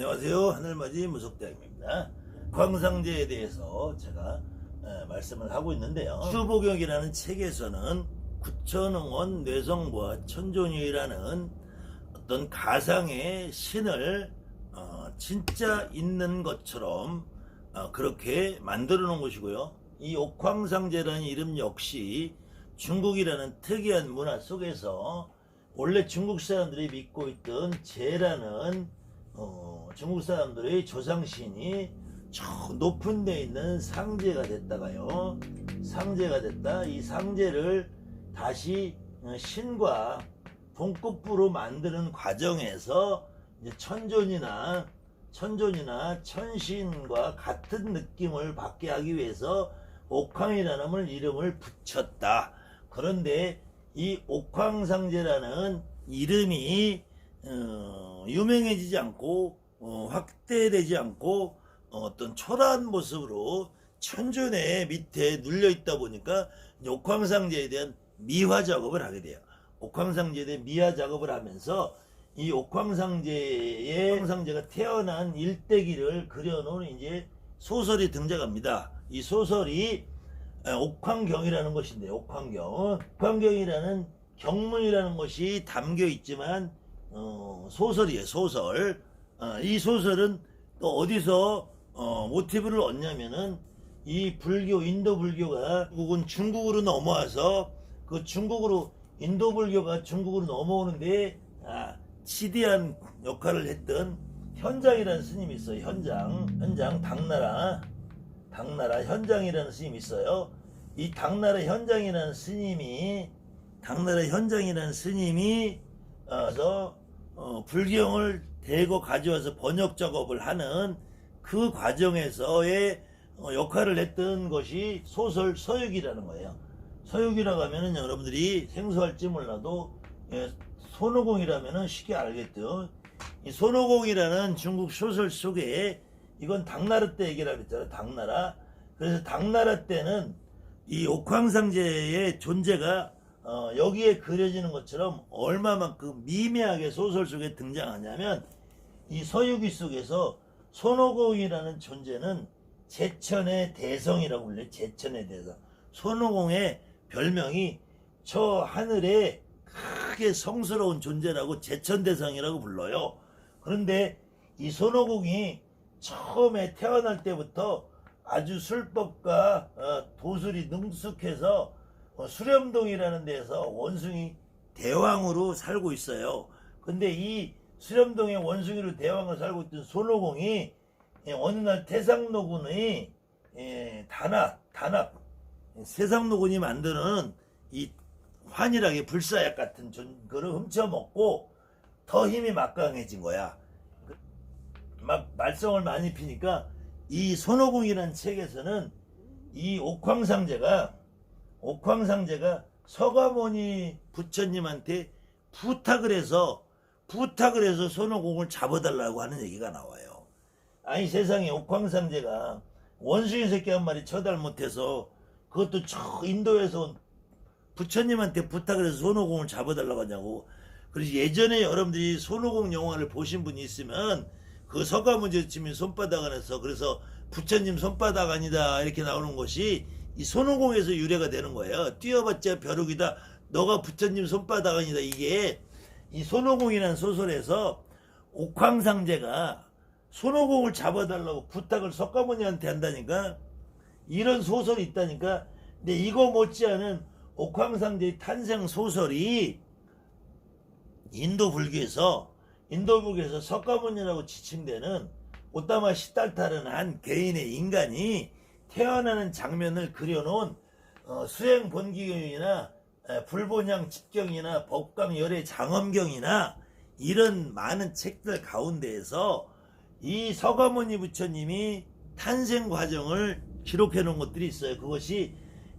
안녕하세요. 하늘맞이 무속대학입니다. 광상제에 대해서 제가 말씀을 하고 있는데요. 추보경이라는 책에서는 구천응원 뇌성부와 천존유이라는 어떤 가상의 신을 진짜 있는 것처럼 그렇게 만들어 놓은 것이고요. 이 옥황상제라는 이름 역시 중국이라는 특이한 문화 속에서 원래 중국 사람들이 믿고 있던 제라는 중국 사람들의 조상신이 저 높은 데 있는 상제가 됐다가요. 상제가 됐다. 이 상제를 다시 신과 동급부로 만드는 과정에서 이제 천존이나 천신과 같은 느낌을 받게 하기 위해서 옥황이라는 이름을 붙였다. 그런데 이 옥황상제라는 이름이 유명해지지 않고 확대되지 않고 어떤 초라한 모습으로 천존의 밑에 눌려있다 보니까 옥황상제에 대한 미화 작업을 하게 돼요. 옥황상제에 대한 미화 작업을 하면서 이 옥황상제가 태어난 일대기를 그려놓은 이제 소설이 등장합니다. 이 소설이 옥황경이라는 것인데, 옥황경이라는 경문이라는 것이 담겨 있지만 소설이에요. 소설. 이 소설은 또 어디서 모티브를 얻냐면은 이 불교, 인도 불교가 중국으로 넘어와서 그 인도 불교가 중국으로 넘어오는데 치대한 역할을 했던 현장이라는 스님이 있어요. 현장 당나라 현장이라는 스님이 있어요. 이 당나라 현장이라는 스님이 불경을 대거 가져와서 번역 작업을 하는 그 과정에서의 역할을 했던 것이 소설 서유기라는 거예요. 서유기라고 하면은 여러분들이 생소할지 몰라도 손오공이라면은 쉽게 알겠죠. 이 손오공이라는 중국 소설 속에 이건 당나라 때 얘기라고 했잖아요. 당나라. 그래서 당나라 때는 이 옥황상제의 존재가 여기에 그려지는 것처럼 얼마만큼 미미하게 소설 속에 등장하냐면 이 서유기 속에서 손오공이라는 존재는 제천의 대성이라고 불려요. 제천의 대성. 손오공의 별명이 저 하늘에 크게 성스러운 존재라고 제천대성이라고 불러요. 그런데 이 손오공이 처음에 태어날 때부터 아주 술법과 도술이 능숙해서 수렴동이라는 데서 원숭이 대왕으로 살고 있어요. 근데 이 수렴동의 원숭이로 대왕으로 살고 있던 손오공이 어느 날 태상노군의 단합 세상노군이 만드는 이 환일하게 불사약 같은 거를 훔쳐먹고 더 힘이 막강해진 거야. 막 말썽을 많이 피니까 이 손오공이라는 책에서는 이 옥황상제가 서가모니 부처님한테 부탁을 해서 손오공을 잡아달라고 하는 얘기가 나와요. 아니 세상에 옥황상제가 원숭이 새끼 한 마리 처달 못해서 그것도 저 인도에서 온 부처님한테 부탁을 해서 손오공을 잡아달라고 하냐고. 그래서 예전에 여러분들이 손오공 영화를 보신 분이 있으면 그 서가모니 치면 손바닥 안에서 그래서 부처님 손바닥 아니다 이렇게 나오는 것이 이 손오공에서 유래가 되는 거예요. 뛰어봤자 벼룩이다. 너가 부처님 손바닥 아니다. 이게 이 손오공이라는 소설에서 옥황상제가 손오공을 잡아달라고 부탁을 서가모니한테 한다니까. 이런 소설이 있다니까. 근데 이거 못지않은 옥황상제의 탄생 소설이 인도 불교에서 서가모니라고 지칭되는 오타마 시달타라는 한 개인의 인간이 태어나는 장면을 그려놓은 수행본기경이나 불본향 집경이나 법강열애 장엄경이나 이런 많은 책들 가운데에서 이 서가모니 부처님이 탄생 과정을 기록해 놓은 것들이 있어요. 그것이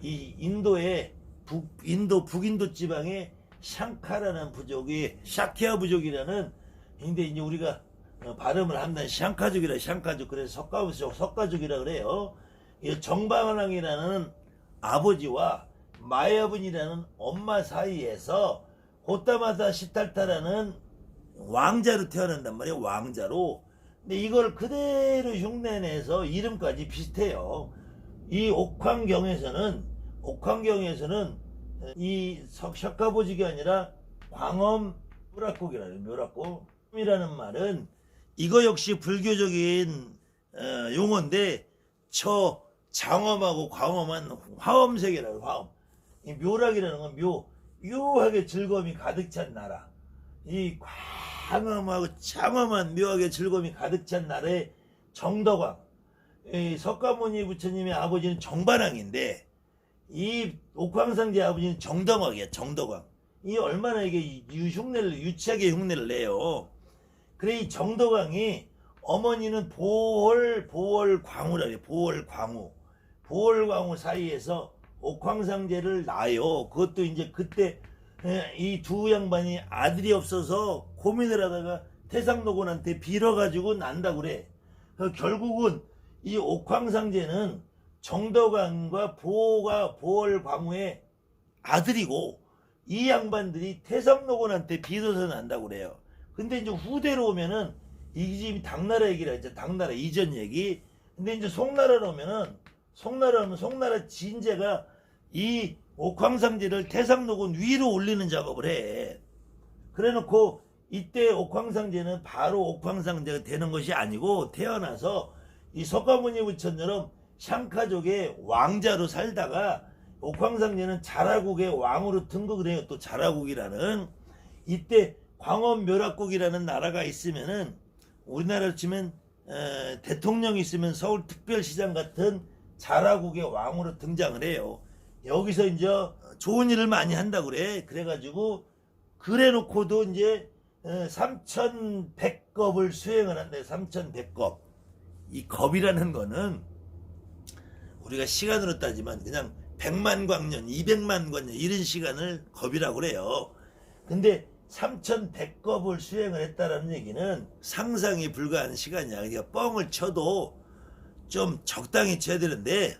이 북인도 지방의 샹카라는 부족이 샤키아 부족이라는, 근데 이제 우리가 발음을 하면 샹카족 그래서 석가족이라 그래요. 정방왕이라는 아버지와 마야분이라는 엄마 사이에서 호타마다 시탈타라는 왕자로 태어난단 말이에요. 왕자로 근데 이걸 그대로 흉내내서 이름까지 비슷해요. 이 옥황경에서는 이 석가보직이 아니라 광엄 묘락국이라는 묘락국이라는 말은 이거 역시 불교적인 용어인데 저 장엄하고 광엄한 화엄세계라는 화엄. 이 묘락이라는 건 묘하게 즐거움이 가득 찬 나라. 이 광엄하고 장엄한 묘하게 즐거움이 가득 찬 나라의 정덕왕. 이 석가모니 부처님의 아버지는 정반왕인데 이 옥황상제 아버지는 정덕왕이야. 정덕왕. 이 얼마나 이게 유치하게 흉내를 내요. 그래 이 정덕왕이 어머니는 보월광우라 그래. 보월광우 사이에서 옥황상제를 낳아요. 그것도 이제 그때 이 두 양반이 아들이 없어서 고민을 하다가 태상노곤한테 빌어가지고 난다고 그래. 결국은 이 옥황상제는 정덕왕과 보월광우의 아들이고 이 양반들이 태상노곤한테 빌어서 난다고 그래요. 근데 이제 후대로 오면은 이 집이 당나라 얘기라 했죠. 당나라 이전 얘기. 근데 이제 송나라로 오면은 송나라 진제가 이 옥황상제를 태상노곤 위로 올리는 작업을 해. 그래 놓고 이때 옥황상제는 바로 옥황상제가 되는 것이 아니고 태어나서 이 석가모니 부처처럼 샹카족의 왕자로 살다가 옥황상제는 자라국의 왕으로 등극을 해요. 또 자라국이라는 이때 광엄묘락국이라는 나라가 있으면은 우리나라로 치면 대통령이 있으면 서울특별시장 같은 자라국의 왕으로 등장을 해요. 여기서 이제 좋은 일을 많이 한다고 그래. 그래가지고 그래 놓고도 이제 3100겁을 수행을 한대. 3100겁. 이 겁이라는 거는 우리가 시간으로 따지면 그냥 100만 광년, 200만 광년 이런 시간을 겁이라고 그래요. 근데 3100겁을 수행을 했다라는 얘기는 상상이 불가한 시간이야. 그러니까 뻥을 쳐도 좀 적당히 쳐야 되는데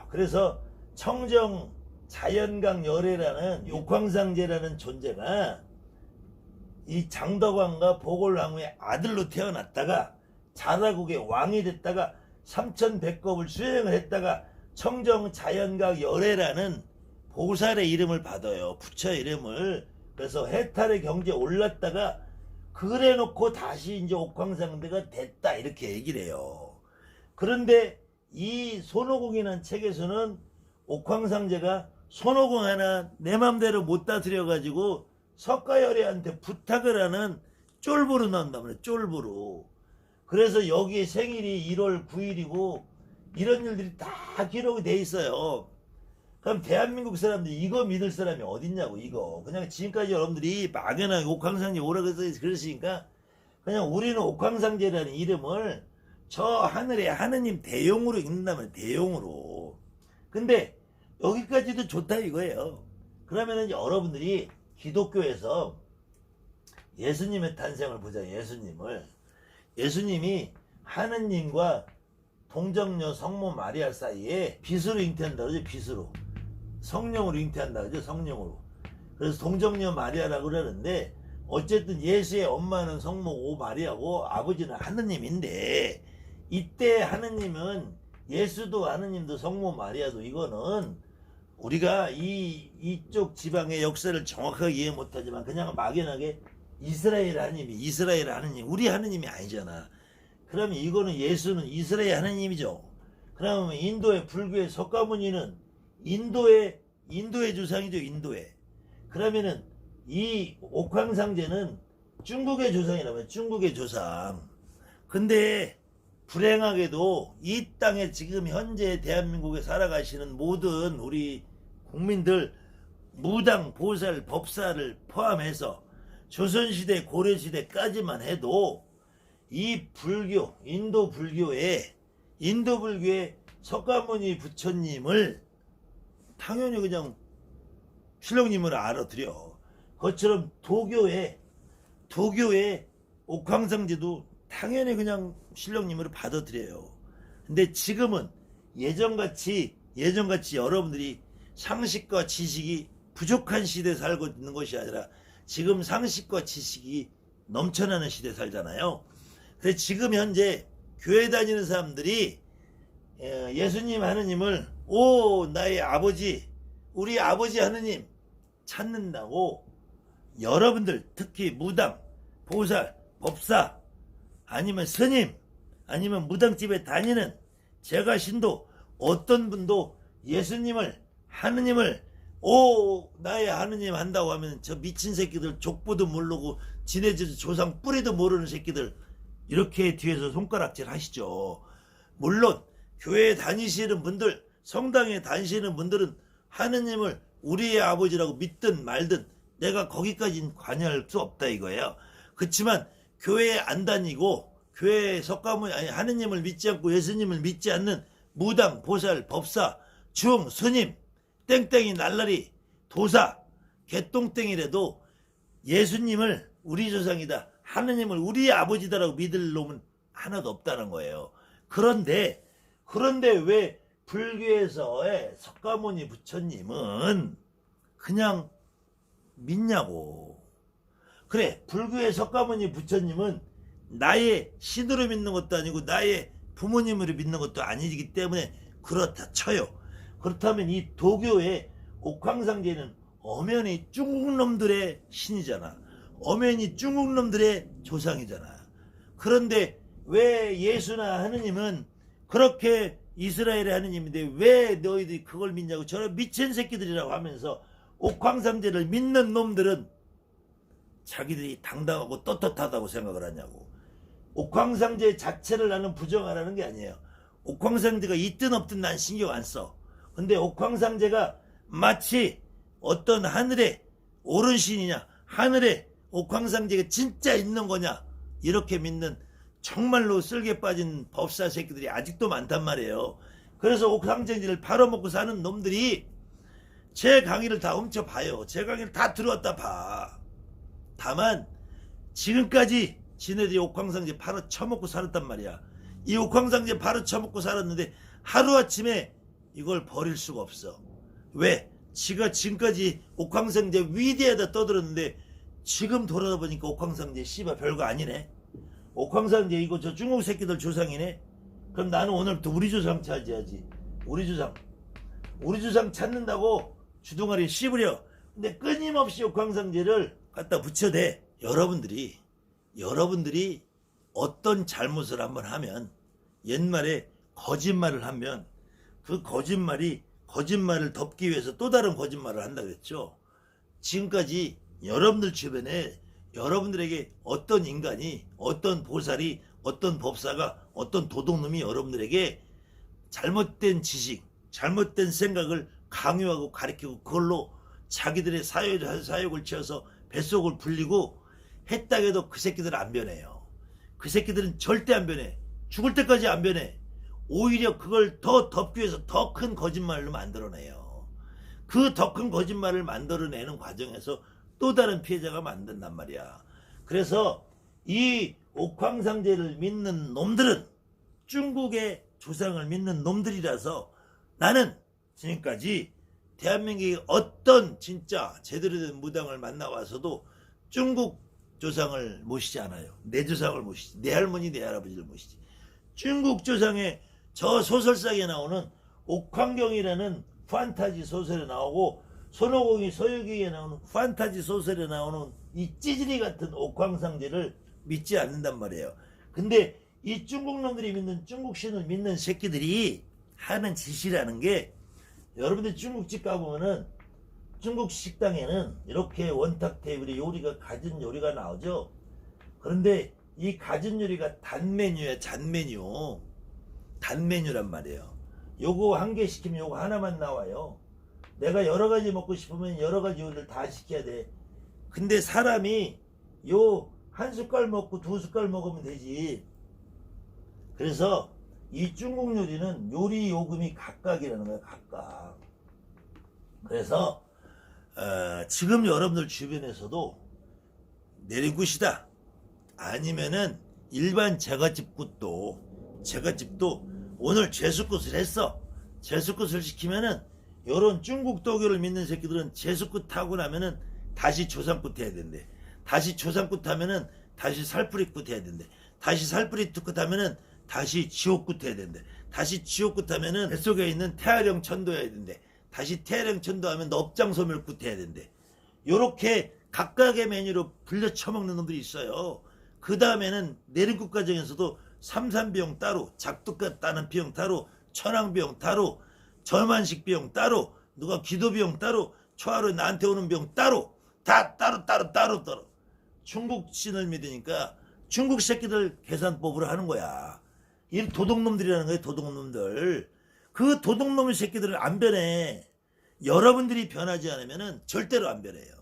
그래서 청정 자연강 열애라는 옥황상제라는 존재가 이 장덕왕과 보골왕후의 아들로 태어났다가 자라국의 왕이 됐다가 3100겁을 수행을 했다가 청정 자연각 열애라는 보살의 이름을 받아요. 부처 이름을. 그래서 해탈의 경지에 올랐다가 그래 놓고 다시 이제 옥황상제가 됐다 이렇게 얘기를 해요. 그런데 이 손오공이라는 책에서는 옥황상제가 손오공 하나 내 맘대로 못 다스려 가지고 석가열애한테 부탁을 하는 쫄보로 나온단 말이에요. 쫄보로. 그래서 여기 생일이 1월 9일이고 이런 일들이 다 기록이 돼 있어요. 그럼 대한민국 사람들이 이거 믿을 사람이 어딨냐고. 이거 그냥 지금까지 여러분들이 막연하게 옥황상제 오라고 해서 그러시니까 그냥 우리는 옥황상제라는 이름을 저 하늘의 하느님 대용으로 읽는다면 대용으로. 근데 여기까지도 좋다 이거예요. 그러면은 여러분들이 기독교에서 예수님의 탄생을 보자. 예수님이 하느님과 동정녀 성모 마리아 사이에 빛으로 잉태한다 그러죠. 빛으로. 성령으로 잉태한다 그러죠. 성령으로. 그래서 동정녀 마리아라고 그러는데 어쨌든 예수의 엄마는 성모고 마리아고 아버지는 하느님인데 이때 하느님은 예수도 하느님도 성모 마리아도 이거는 우리가 이쪽 지방의 역사를 정확하게 이해 못하지만 그냥 막연하게 이스라엘 하느님 우리 하느님이 아니잖아. 그러면 이거는 예수는 이스라엘 하느님이죠. 그러면 인도의 불교의 석가모니는 인도의 조상이죠. 인도의. 그러면은 이 옥황상제는 중국의 조상이라면 중국의 조상. 근데 불행하게도 이 땅에 지금 현재 대한민국에 살아가시는 모든 우리 국민들 무당, 보살, 법사를 포함해서 조선시대, 고려시대까지만 해도 이 불교, 인도 불교의 석가모니 부처님을 당연히 그냥 신령님을 알아들여. 그것처럼 도교의 옥황상제도 당연히 그냥 신령님으로 받아들여요. 근데 지금은 예전같이 여러분들이 상식과 지식이 부족한 시대에 살고 있는 것이 아니라 지금 상식과 지식이 넘쳐나는 시대에 살잖아요. 그래서 지금 현재 교회 다니는 사람들이 예수님 하느님을 나의 아버지, 우리 아버지 하느님 찾는다고 여러분들 특히 무당, 보살, 법사 아니면 스님 아니면 무당집에 다니는 제가 신도 어떤 분도 예수님을 하느님을 나의 하느님 한다고 하면 저 미친 새끼들 족보도 모르고 지네들 조상 뿌리도 모르는 새끼들 이렇게 뒤에서 손가락질 하시죠. 물론 교회에 다니시는 분들 성당에 다니시는 분들은 하느님을 우리의 아버지라고 믿든 말든 내가 거기까지는 관여할 수 없다 이거예요. 그렇지만 교회에 안 다니고 교회에 석가모니 아니 하느님을 믿지 않고 예수님을 믿지 않는 무당, 보살, 법사, 중, 스님, 땡땡이, 날라리, 도사, 개똥땡이라도 예수님을 우리 조상이다, 하느님을 우리 아버지다라고 믿을 놈은 하나도 없다는 거예요. 그런데 왜 불교에서의 석가모니 부처님은 그냥 믿냐고. 그래, 불교의 석가모니 부처님은 나의 신으로 믿는 것도 아니고 나의 부모님으로 믿는 것도 아니기 때문에 그렇다 쳐요. 그렇다면 이 도교의 옥황상제는 엄연히 중국놈들의 신이잖아. 엄연히 중국놈들의 조상이잖아. 그런데 왜 예수나 하느님은 그렇게 이스라엘의 하느님인데 왜 너희들이 그걸 믿냐고. 저런 미친 새끼들이라고 하면서 옥황상제를 믿는 놈들은 자기들이 당당하고 떳떳하다고 생각을 하냐고. 옥황상제 자체를 나는 부정하라는 게 아니에요. 옥황상제가 있든 없든 난 신경 안 써. 근데 옥황상제가 마치 어떤 하늘에 오른 신이냐, 하늘에 옥황상제가 진짜 있는 거냐 이렇게 믿는 정말로 쓸개 빠진 법사 새끼들이 아직도 많단 말이에요. 그래서 옥황상제를 팔아먹고 사는 놈들이 제 강의를 다 훔쳐봐요. 제 강의를 다 들어왔다 봐. 다만 지금까지 지네들이 옥황상제 팔아 처먹고 살았단 말이야. 이 옥황상제 팔아 처먹고 살았는데 하루아침에 이걸 버릴 수가 없어. 왜? 지가 지금까지 옥황상제 위대하다 떠들었는데 지금 돌아보니까 옥황상제 씨발 별거 아니네. 옥황상제 이거 저 중국 새끼들 조상이네. 그럼 나는 오늘부터 우리 조상 찾아야지. 우리 조상 찾는다고 주둥아리 씹으려. 근데 끊임없이 옥황상제를 갖다 붙여대. 여러분들이 어떤 잘못을 한번 하면, 옛말에 거짓말을 하면 그 거짓말을 덮기 위해서 또 다른 거짓말을 한다 그랬죠. 지금까지 여러분들 주변에 여러분들에게 어떤 인간이, 어떤 보살이, 어떤 법사가, 어떤 도둑놈이 여러분들에게 잘못된 지식, 잘못된 생각을 강요하고 가르치고 그걸로 자기들의 사욕을 채워서 뱃속을 불리고 했다 해도 그 새끼들은 안 변해요. 그 새끼들은 절대 안 변해. 죽을 때까지 안 변해. 오히려 그걸 더 덮기 위해서 더 큰 거짓말로 만들어내요. 그 더 큰 거짓말을 만들어내는 과정에서 또 다른 피해자가 만든단 말이야. 그래서 이 옥황상제를 믿는 놈들은 중국의 조상을 믿는 놈들이라서 나는 지금까지 대한민국의 어떤 진짜 제대로 된 무당을 만나와서도 중국 조상을 모시지 않아요. 내 조상을 모시지. 내 할머니 내 할아버지를 모시지. 중국 조상의 저 소설상에 나오는 옥황경이라는 판타지 소설에 나오고 손오공이 서유기에 나오는 판타지 소설에 나오는 이 찌질이 같은 옥황상제를 믿지 않는단 말이에요. 근데 이 중국 놈들이 믿는 중국 신을 믿는 새끼들이 하는 짓이라는 게, 여러분들 중국집 가보면은 중국 식당에는 이렇게 원탁 테이블에 요리가 갖은 요리가 나오죠. 그런데 이 갖은 요리가 단 메뉴야. 단 메뉴란 말이에요. 요거 한 개 시키면 요거 하나만 나와요. 내가 여러 가지 먹고 싶으면 여러 가지 요리를 다 시켜야 돼. 근데 사람이 요 한 숟갈 먹고 두 숟갈 먹으면 되지. 그래서 이 중국 요리는 요리 요금이 각각이라는 거야. 각각. 그래서 지금 여러분들 주변에서도 내리굿이다, 아니면은 일반 제갓집도 오늘 제수굿을 했어. 제수굿을 시키면은 요런 중국 도교를 믿는 새끼들은 제수굿 하고 나면은 다시 조상굿 해야 된대. 다시 조상굿 하면은 다시 살풀이굿 해야 된대. 다시 살뿌리 뚜끗 하면은 다시 지옥굿 해야 된대. 다시 지옥굿 하면은 뱃속에 있는 태아령 천도해야 된대. 다시 태아령 천도하면 넙장소멸굿 해야 된대. 요렇게 각각의 메뉴로 불려 처먹는 놈들이 있어요. 그 다음에는 내림굿 과정에서도 삼산비용 따로, 작두가 따는 비용 따로, 천왕비용 따로, 절만식 비용 따로, 누가 기도비용 따로, 초하루에 나한테 오는 비용 따로, 다 따로. 중국 신을 믿으니까 중국 새끼들 계산법으로 하는 거야. 이 도둑놈들이라는 거예요. 도둑놈들. 그 도둑놈의 새끼들을 안 변해. 여러분들이 변하지 않으면 절대로 안 변해요.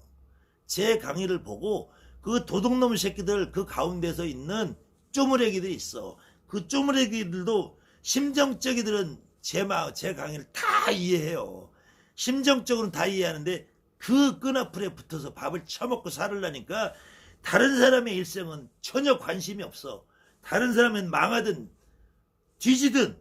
제 강의를 보고 그 도둑놈의 새끼들 그 가운데서 있는 쪼무레기들이 있어. 그 쪼무레기들도 심정적이들은 제 강의를 다 이해해요. 심정적으로는 다 이해하는데 그 끈앞풀에 붙어서 밥을 처먹고 살으려니까 다른 사람의 일생은 전혀 관심이 없어. 다른 사람은 망하든 뒤지든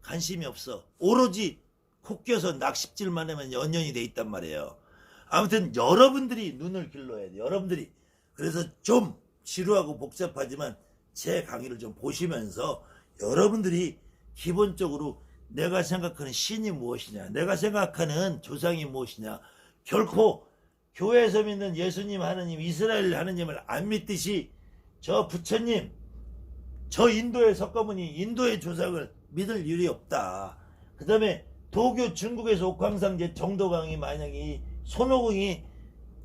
관심이 없어. 오로지 코 껴서 낚싯질만 하면 연연이 돼 있단 말이에요. 아무튼 여러분들이 눈을 길러야 돼. 여러분들이. 그래서 좀 지루하고 복잡하지만 제 강의를 좀 보시면서 여러분들이 기본적으로 내가 생각하는 신이 무엇이냐, 내가 생각하는 조상이 무엇이냐, 결코 교회에서 믿는 예수님 하느님, 이스라엘 하느님을 안 믿듯이 저 부처님, 저 인도의 석가모니, 인도의 조상을 믿을 일이 없다. 그 다음에 도교 중국에서 옥황상제 정도강이 만약에 손오공이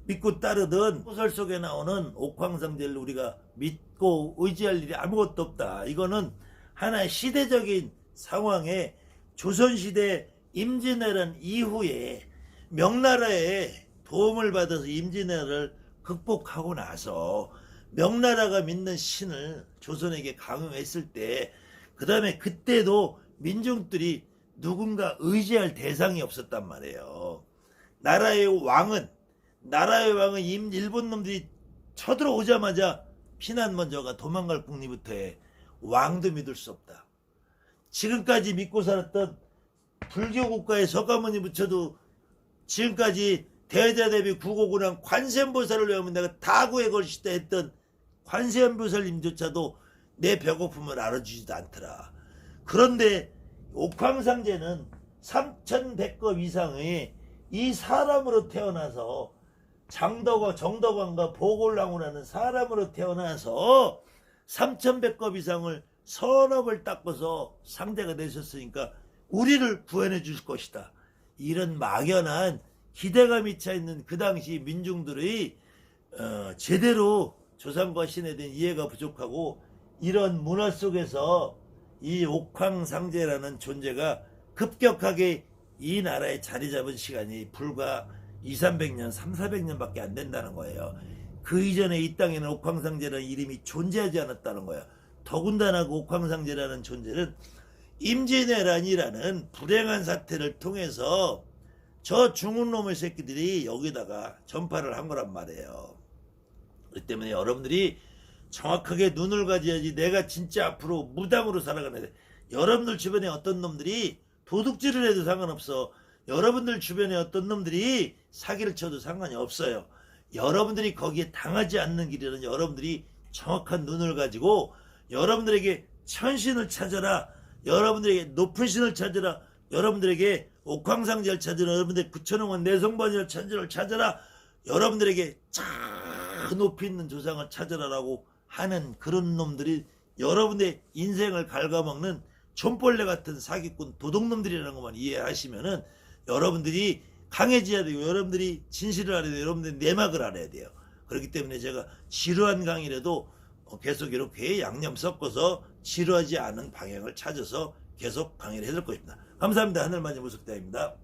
믿고 따르던 소설 속에 나오는 옥황상제를 우리가 믿고 의지할 일이 아무것도 없다. 이거는 하나의 시대적인 상황에 조선시대 임진왜란 이후에 명나라의 도움을 받아서 임진왜란을 극복하고 나서 명나라가 믿는 신을 조선에게 강요했을 때, 그 다음에 그때도 민중들이 누군가 의지할 대상이 없었단 말이에요. 나라의 왕은 일본 놈들이 쳐들어오자마자 피난 먼저가 도망갈 궁리부터 해. 왕도 믿을 수 없다. 지금까지 믿고 살았던 불교 국가의 석가모니 부처도 지금까지 대자대비 구고군왕 관세음보살을 외우면 내가 다 구해 걸시다 했던 관세음보살님조차도 내 배고픔을 알아주지도 않더라. 그런데 옥황상제는 3100급 이상의 이 사람으로 태어나서 정덕왕과 보골랑우라는 사람으로 태어나서 3100급 이상을 선업을 닦아서 상대가 되셨으니까 우리를 구해내 주실 것이다. 이런 막연한 기대감이 차있는 그 당시 민중들의 제대로 조상과 신에 대한 이해가 부족하고, 이런 문화 속에서 이 옥황상제라는 존재가 급격하게 이 나라에 자리 잡은 시간이 불과 200~300년, 300~400년밖에 안 된다는 거예요. 그 이전에 이 땅에는 옥황상제라는 이름이 존재하지 않았다는 거예요. 더군다나 그 옥황상제라는 존재는 임진왜란이라는 불행한 사태를 통해서 저 중국놈의 새끼들이 여기다가 전파를 한 거란 말이에요. 그렇기 때문에 여러분들이 정확하게 눈을 가져야지 내가 진짜 앞으로 무당으로 살아가는 데, 여러분들 주변에 어떤 놈들이 도둑질을 해도 상관없어. 여러분들 주변에 어떤 놈들이 사기를 쳐도 상관이 없어요. 여러분들이 거기에 당하지 않는 길에는 여러분들이 정확한 눈을 가지고 여러분들에게 천신을 찾아라, 여러분들에게 높은 신을 찾아라, 여러분들에게 옥황상제를 찾아라, 여러분들의 구천왕원 내성반이를 찾아라, 여러분들에게 저 높이 있는 조상을 찾아라라고 하는 그런 놈들이 여러분의 인생을 갉아먹는 촌벌레 같은 사기꾼 도둑놈들이라는 것만 이해하시면은 여러분들이 강해져야 되고, 여러분들이 진실을 알아야 돼요. 여러분들이 내막을 알아야 돼요. 그렇기 때문에 제가 지루한 강의라도 계속 이렇게 양념 섞어서 지루하지 않은 방향을 찾아서 계속 강의를 해드릴 것입니다. 감사합니다. 하늘만이 무속다입니다.